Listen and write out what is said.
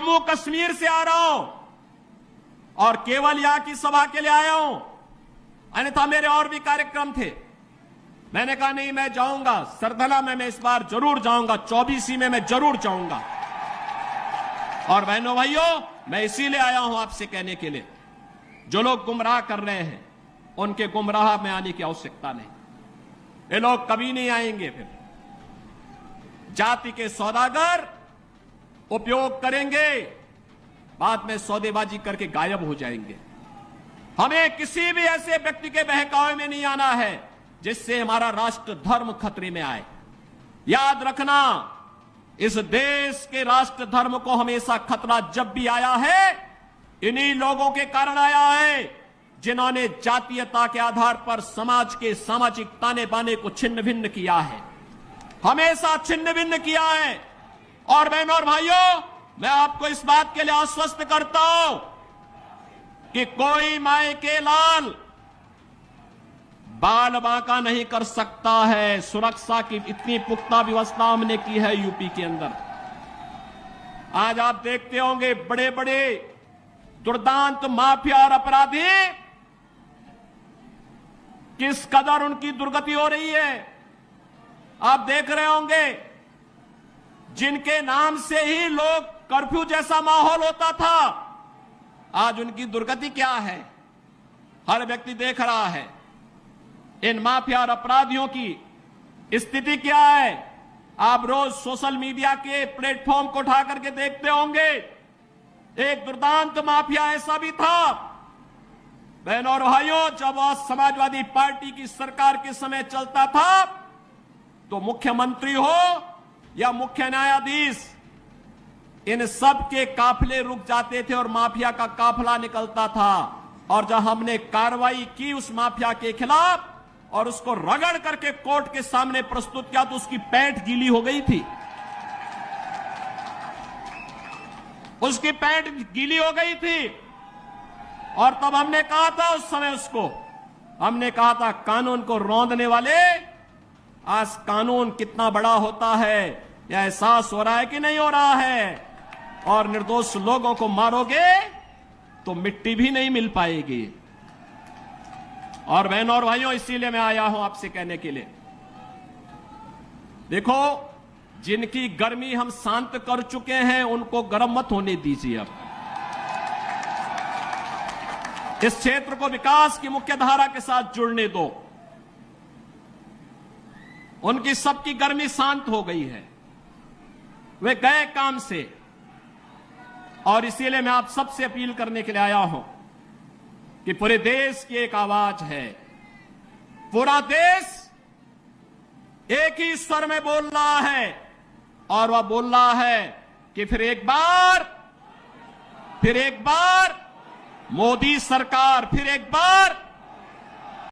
जम्मू कश्मीर से आ रहा हूं और केवल यहां की सभा के लिए आया हूं, अन्यथा मेरे और भी कार्यक्रम थे। मैंने कहा नहीं, मैं जाऊंगा सरधला में, मैं इस बार जरूर जाऊंगा, 24 में मैं जरूर जाऊंगा। और बहनों भाइयों, मैं इसीलिए आया हूं आपसे कहने के लिए, जो लोग गुमराह कर रहे हैं उनके गुमराह में आने की आवश्यकता नहीं। ये लोग कभी नहीं आएंगे। फिर जाति के सौदागर उपयोग करेंगे, बाद में सौदेबाजी करके गायब हो जाएंगे। हमें किसी भी ऐसे व्यक्ति के बहकावे में नहीं आना है जिससे हमारा राष्ट्र धर्म खतरे में आए। याद रखना, इस देश के राष्ट्र धर्म को हमेशा खतरा जब भी आया है, इन्हीं लोगों के कारण आया है जिन्होंने जातीयता के आधार पर समाज के सामाजिक ताने बाने को छिन्न भिन्न किया है, हमेशा छिन्न भिन्न किया है। और बहनों और भाइयों, मैं आपको इस बात के लिए आश्वस्त करता हूं कि कोई माय के लाल बाल बांका नहीं कर सकता है। सुरक्षा की इतनी पुख्ता व्यवस्था हमने की है यूपी के अंदर। आज आप देखते होंगे बड़े बड़े दुर्दांत माफिया और अपराधी किस कदर उनकी दुर्गति हो रही है। आप देख रहे होंगे, जिनके नाम से ही लोग कर्फ्यू जैसा माहौल होता था, आज उनकी दुर्गति क्या है, हर व्यक्ति देख रहा है। इन माफिया और अपराधियों की स्थिति क्या है, आप रोज सोशल मीडिया के प्लेटफॉर्म को उठा करके देखते होंगे। एक दुर्दांत माफिया ऐसा भी था, बहनों और भाइयों, जब समाजवादी पार्टी की सरकार के समय चलता था तो मुख्यमंत्री हो या मुख्य न्यायाधीश, इन सब के काफिले रुक जाते थे और माफिया का काफिला निकलता था। और जब हमने कार्रवाई की उस माफिया के खिलाफ और उसको रगड़ करके कोर्ट के सामने प्रस्तुत किया तो उसकी पैंट गीली हो गई थी, उसकी पैंट गीली हो गई थी। और तब हमने कहा था, उस समय उसको हमने कहा था, कानून को रौंदने वाले, आज कानून कितना बड़ा होता है यह एहसास हो रहा है कि नहीं हो रहा है। और निर्दोष लोगों को मारोगे तो मिट्टी भी नहीं मिल पाएगी। और बहनों और भाइयों, इसीलिए मैं आया हूं आपसे कहने के लिए, देखो, जिनकी गर्मी हम शांत कर चुके हैं उनको गर्म मत होने दीजिए। अब इस क्षेत्र को विकास की मुख्य धारा के साथ जुड़ने दो। उनकी सबकी गर्मी शांत हो गई है, वे गए काम से। और इसीलिए मैं आप सबसे अपील करने के लिए आया हूं कि पूरे देश की एक आवाज है, पूरा देश एक ही स्वर में बोल रहा है। और वह बोल रहा है कि फिर एक बार मोदी सरकार, फिर एक बार